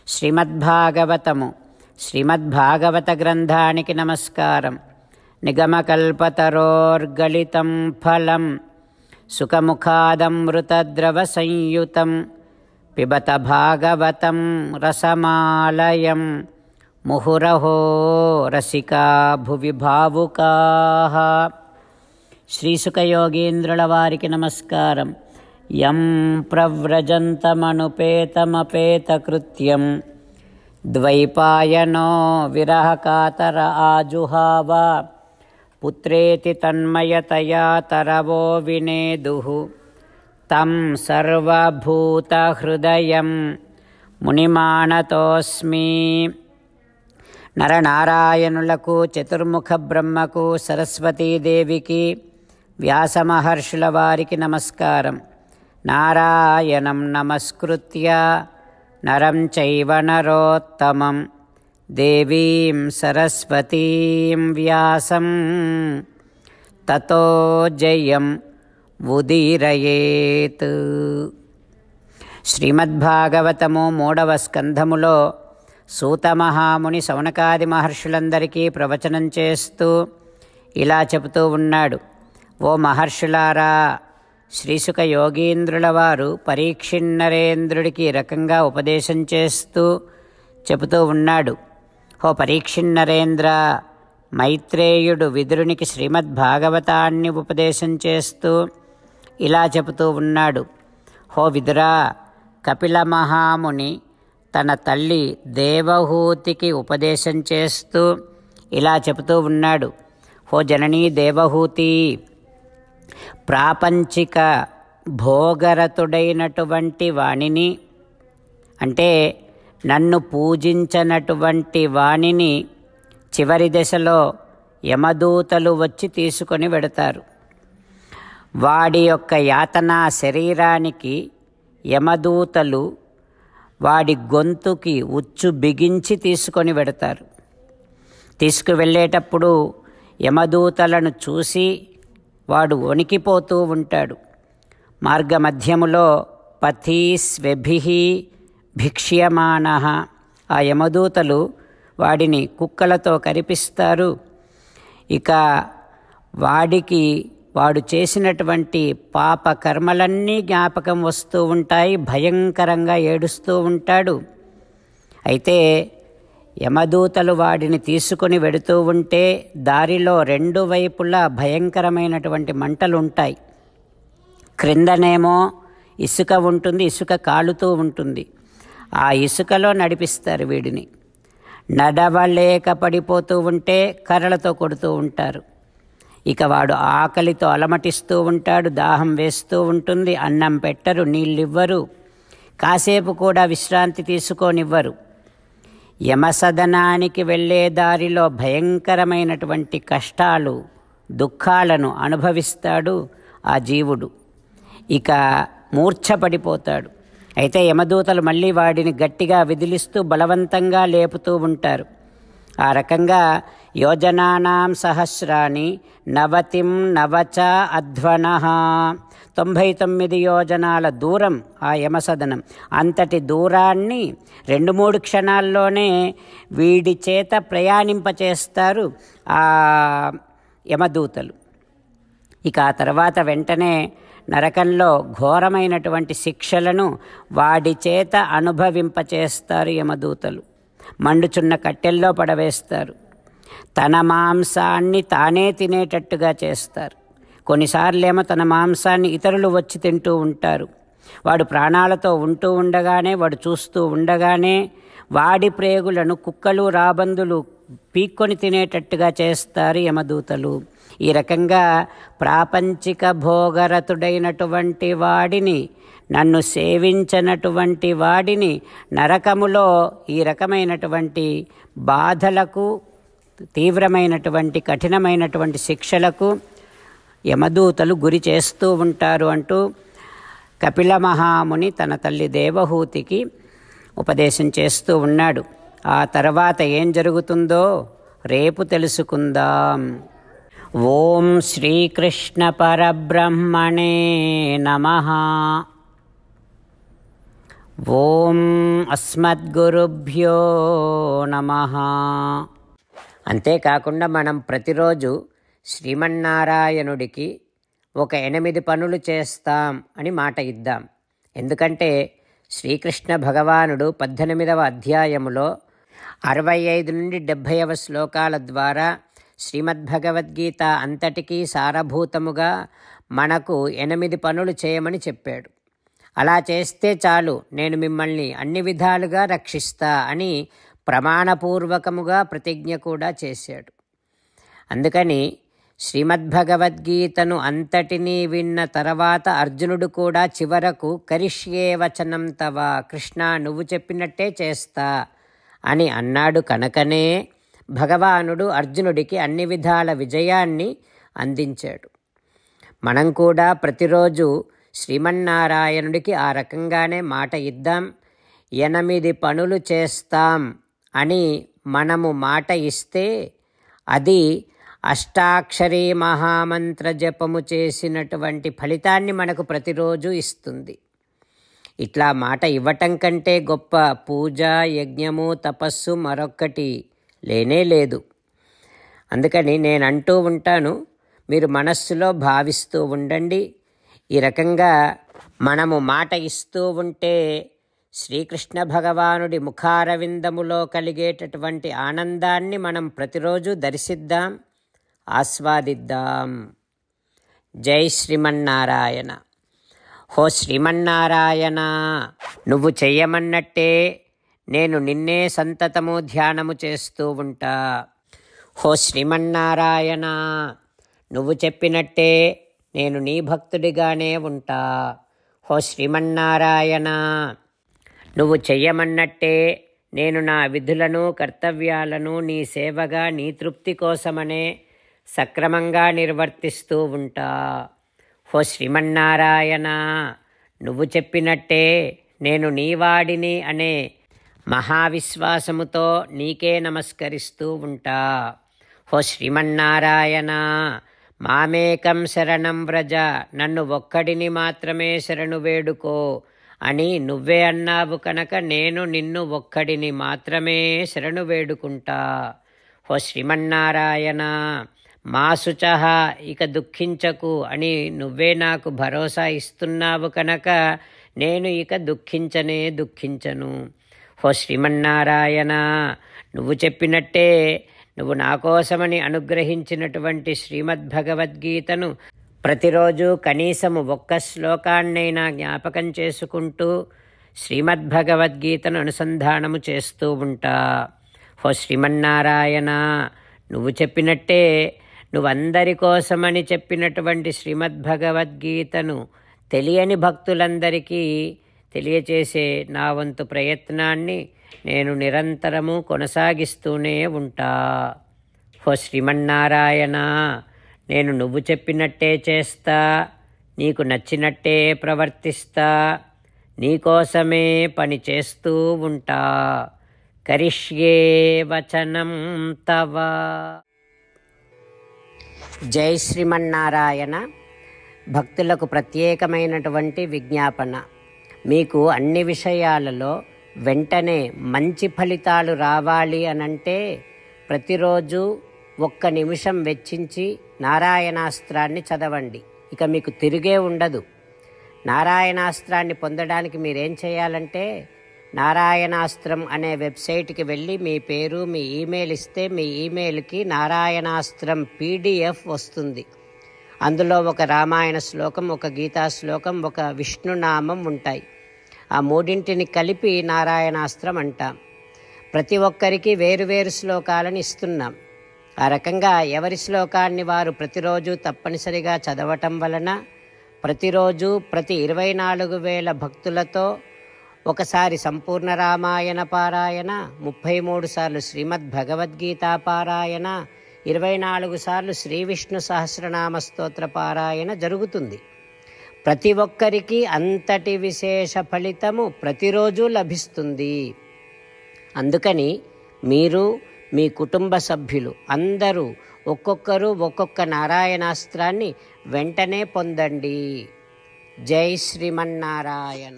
శ్రీమద్భాగవతము శ్రీమద్భాగవత గ్రంథానికి నమస్కారం. నిగమకల్పతరోర్గళితం ఫలం సుఖముఖాదమృతద్రవ సంయుతం పిబత భాగవతం రసమాలయం ముహురహో రసికా భువి భావుకాః. శ్రీసుఖయోగీంద్రుల వారికి నమస్కారం. యం ప్రవ్రజంతమనుపేతమపేతకృత్యం ద్వైపాయనో విరహకాతర ఆజుహావ పుత్రేతి తన్మయతయా తరవో వినేదుః తం సర్వభూతహృదయం మునిమానతోస్మి. నరనారాయణులకు, చతుర్ముఖ బ్రహ్మకు, సరస్వతీదేవికి, వ్యాసమహర్షుల వారికి నమస్కారం. నారాయణం నమస్కృత్య నరం చైవ నరోత్తమం దేవీం సరస్వతీం వ్యాసం తతో జయం ఉదీరయేత్. శ్రీమద్భాగవతము 3వ స్కంధములో సూతమహాముని శౌనకాది మహర్షులందరికీ ప్రవచనం చేస్తూ ఇలా చెబుతూ ఉన్నాడు. ఓ మహర్షులారా, శ్రీసుఖ యోగీంద్రుల వారు పరీక్షిన్నరేంద్రుడికి ఈ రకంగా ఉపదేశం చేస్తూ చెబుతూ ఉన్నాడు. ఓ పరీక్షిన్నరేంద్ర, మైత్రేయుడు విదురునికి శ్రీమద్భాగవతాన్ని ఉపదేశం చేస్తూ ఇలా చెబుతూ ఉన్నాడు. హో విదురా, కపిల మహాముని తన తల్లి దేవహూతికి ఉపదేశం చేస్తూ ఇలా చెబుతూ ఉన్నాడు. హో జననీ దేవహూతి, ప్రాపంచిక భోగరతుడైనటువంటి వాణిని, అంటే నన్ను పూజించనటువంటి వాణిని చివరి దశలో యమదూతలు వచ్చి తీసుకొని వెడతారు. వాడి యొక్క యాతనా శరీరానికి యమదూతలు వాడి గొంతుకి ఉచ్చు బిగించి తీసుకొని వెడతారు. తీసుకువెళ్ళేటప్పుడు యమదూతలను చూసి వాడు వణికిపోతూ ఉంటాడు. మార్గమధ్యములో పథీ స్వభిః భిక్ష్యమాణః, ఆ యమదూతలు వాడిని కుక్కలతో కరిపిస్తారు. ఇక వాడికి వాడు చేసినటువంటి పాప కర్మలన్నీ జ్ఞాపకం వస్తూ ఉంటాయి. భయంకరంగా ఏడుస్తూ ఉంటాడు. అయితే యమదూతలు వాడిని తీసుకొని వెడుతూ ఉంటే దారిలో 2 వైపులా భయంకరమైనటువంటి మంటలు ఉంటాయి. క్రిందనేమో ఇసుక ఉంటుంది, ఇసుక కాలుతూ ఉంటుంది. ఆ ఇసుకలో నడిపిస్తారు వీడిని. నడవలేక పడిపోతూ ఉంటే కర్రలతో కొడుతూ ఉంటారు. ఇక వాడు ఆకలితో అలమటిస్తూ ఉంటాడు, దాహం వేస్తూ ఉంటుంది. అన్నం పెట్టరు, నీళ్ళివ్వరు, కాసేపు కూడా విశ్రాంతి తీసుకోనివ్వరు. యమసదనానికి వెళ్ళే దారిలో భయంకరమైనటువంటి కష్టాలు, దుఃఖాలను అనుభవిస్తాడు ఆ జీవుడు. ఇక మూర్ఛపడిపోతాడు. అయితే యమదూతలు మళ్ళీ వాడిని గట్టిగా విదిలిస్తూ బలవంతంగా లేపుతూ ఉంటారు. ఆ రకంగా యోజనానాం సహస్రాని నవతిం నవచ అధ్వనః, 99 యోజనాల దూరం ఆ యమసదనం. అంతటి దూరాన్ని 2-3 క్షణాల్లోనే వీడి చేత ప్రయాణింపచేస్తారు ఆ యమదూతలు. ఇక ఆ తర్వాత వెంటనే నరకంలో ఘోరమైనటువంటి శిక్షలను వాడి చేత అనుభవింపచేస్తారు యమదూతలు. మండుచున్న కట్టెల్లో పడవేస్తారు. తన మాంసాన్ని తానే తినేటట్టుగా చేస్తారు. కొన్నిసార్లేమో తన మాంసాన్ని ఇతరులు వచ్చి తింటూ ఉంటారు. వాడు ప్రాణాలతో ఉంటూ ఉండగానే, వాడు చూస్తూ ఉండగానే వాడి ప్రేగులను కుక్కలు, రాబందులు పీక్కొని తినేటట్టుగా చేస్తారు యమదూతలు. ఈ రకంగా ప్రాపంచిక భోగరతుడైనటువంటి వాడిని, నన్ను సేవించనటువంటి వాడిని నరకములో ఈ రకమైనటువంటి బాధలకు, తీవ్రమైనటువంటి కఠినమైనటువంటి శిక్షలకు యమదూతలు గురి చేస్తూ ఉంటారు అంటూ కపిల మహాముని తన తల్లి దేవహూతికి ఉపదేశం చేస్తూ ఉన్నాడు. ఆ తర్వాత ఏం జరుగుతుందో రేపు తెలుసుకుందాం. ఓం శ్రీకృష్ణ పరబ్రహ్మణే నమః. ఓం అస్మద్గురుభ్యో నమః. అంతేకాకుండా మనం ప్రతిరోజు శ్రీమన్నారాయణుడికి ఒక 8 పనులు చేస్తాం అని మాట ఇద్దాం. ఎందుకంటే శ్రీకృష్ణ భగవానుడు 18వ అధ్యాయములో 65 నుండి 70వ శ్లోకాల ద్వారా శ్రీమద్భగవద్గీత అంతటికీ సారభూతముగా మనకు 8 పనులు చేయమని చెప్పాడు. అలా చేస్తే చాలు, నేను మిమ్మల్ని అన్ని విధాలుగా రక్షిస్తా అని ప్రమాణపూర్వకముగా ప్రతిజ్ఞ కూడా చేశాడు. అందుకని శ్రీమద్భగవద్గీతను అంతటినీ విన్న తర్వాత అర్జునుడు కూడా చివరకు కరిష్యే వచనం తవ, కృష్ణ నువ్వు చెప్పినట్టే చేస్తా అని అన్నాడు. కనుకనే భగవానుడు అర్జునుడికి అన్ని విధాల విజయాన్ని అందించాడు. మనం కూడా ప్రతిరోజు శ్రీమన్నారాయణుడికి ఆ రకంగానే మాట ఇద్దాం. 8 పనులు చేస్తాం అని మనము మాట ఇస్తే అది అష్టాక్షరీ మహామంత్ర జపము చేసినటువంటి ఫలితాన్ని మనకు ప్రతిరోజు ఇస్తుంది. ఇట్లా మాట ఇవ్వటం కంటే గొప్ప పూజ, యజ్ఞము, తపస్సు మరొక్కటి లేనే లేదు. అందుకని నేను అంటూ ఉంటాను, మీరు మనస్సులో భావిస్తూ ఉండండి. ఈ రకంగా మనము మాట ఇస్తూ ఉంటే శ్రీకృష్ణ భగవానుడి ముఖారవిందములో కలిగేటటువంటి ఆనందాన్ని మనం ప్రతిరోజు దర్శిద్దాం, ఆస్వాదిద్దాం. జై శ్రీమన్నారాయణ. హో శ్రీమన్నారాయణ, నువ్వు చెయ్యమన్నట్టే నేను నిన్నే సంతతము ధ్యానము చేస్తూ ఉంటా. హో శ్రీమన్నారాయణ, నువ్వు చెప్పినట్టే నేను నీ భక్తుడిగానే ఉంటా. హో శ్రీమన్నారాయణ, నువ్వు చెయ్యమన్నట్టే నేను నా విధులను, కర్తవ్యాలను నీ సేవగా, నీ తృప్తి కోసమనే సక్రమంగా నిర్వర్తిస్తూ ఉంటా. హో శ్రీమన్నారాయణ, నువ్వు చెప్పినట్టే నేను నీవాడిని అనే మహావిశ్వాసముతో నీకే నమస్కరిస్తూ ఉంటా. హో శ్రీమన్నారాయణ, మామేకం శరణం వ్రజ, నన్ను ఒక్కడిని మాత్రమే శరణు వేడుకో అని నువ్వే అన్నావు కనుక నేను నిన్ను ఒక్కడిని మాత్రమే శరణు వేడుకుంటా. హో శ్రీమన్నారాయణ, మా శుచః, ఇక దుఃఖించకు అని నువ్వే నాకు భరోసా ఇస్తున్నావు కనుక నేను ఇక దుఃఖించను. హో శ్రీమన్నారాయణ, నువ్వు చెప్పినట్టే నువ్వు నా కోసమని అనుగ్రహించినటువంటి శ్రీమద్భగవద్గీతను ప్రతిరోజు కనీసము 1 శ్లోకాన్నైనా జ్ఞాపకం చేసుకుంటూ శ్రీమద్భగవద్గీతను అనుసంధానము చేస్తూ ఉంటా. హో శ్రీమన్నారాయణ, నువ్వు చెప్పినట్టే నువ్వందరి కోసమని చెప్పినటువంటి శ్రీమద్భగవద్గీతను తెలియని భక్తులందరికీ తెలియచేసే నా వంతు ప్రయత్నాన్ని నేను నిరంతరము కొనసాగిస్తూనే ఉంటా. హో శ్రీమన్నారాయణ, నేను నువ్వు చెప్పినట్టే చేస్తా, నీకు నచ్చినట్టే ప్రవర్తిస్తా, నీకోసమే పని చేస్తూ ఉంటా. కరిష్యే వచనం తవ. జై శ్రీమన్నారాయణ. భక్తులకు ప్రత్యేకమైనటువంటి విజ్ఞాపన. మీకు అన్ని విషయాలలో వెంటనే మంచి ఫలితాలు రావాలి అనంటే ప్రతిరోజు 1 నిమిషం వెచ్చించి నారాయణాస్త్రాన్ని చదవండి. ఇక మీకు తిరిగే ఉండదు. నారాయణాస్త్రాన్ని పొందడానికి మీరేం చేయాలంటే నారాయణాస్త్రం అనే వెబ్సైట్కి వెళ్ళి మీ పేరు, మీ ఈమెయిల్ ఇస్తే మీ ఈమెయిల్కి నారాయణాస్త్రం PDF వస్తుంది. అందులో ఒక రామాయణ శ్లోకం, ఒక గీతా శ్లోకం, ఒక విష్ణునామం ఉంటాయి. ఆ 3ంటిని కలిపి నారాయణాస్త్రం అంటాం. ప్రతి ఒక్కరికి వేరువేరు శ్లోకాలను ఇస్తున్నాం. ఆ రకంగా ఎవరి శ్లోకాన్ని వారు ప్రతిరోజు తప్పనిసరిగా చదవటం వలన ప్రతిరోజు ప్రతి 24,000 భక్తులతో ఒకసారి సంపూర్ణ రామాయణ పారాయణ, 33 సార్లు శ్రీమద్భగవద్గీత పారాయణ, 24 సార్లు శ్రీ విష్ణు సహస్రనామ స్తోత్ర పారాయణ జరుగుతుంది. ప్రతి ఒక్కరికి అంతటి విశేష ఫలితము ప్రతిరోజు లభిస్తుంది. అందుకని మీరు, మీ కుటుంబ సభ్యులు అందరూ ఒక్కొక్కరు ఒక్కొక్క నారాయణాస్త్రాన్ని వెంటనే పొందండి. జై శ్రీమన్నారాయణ.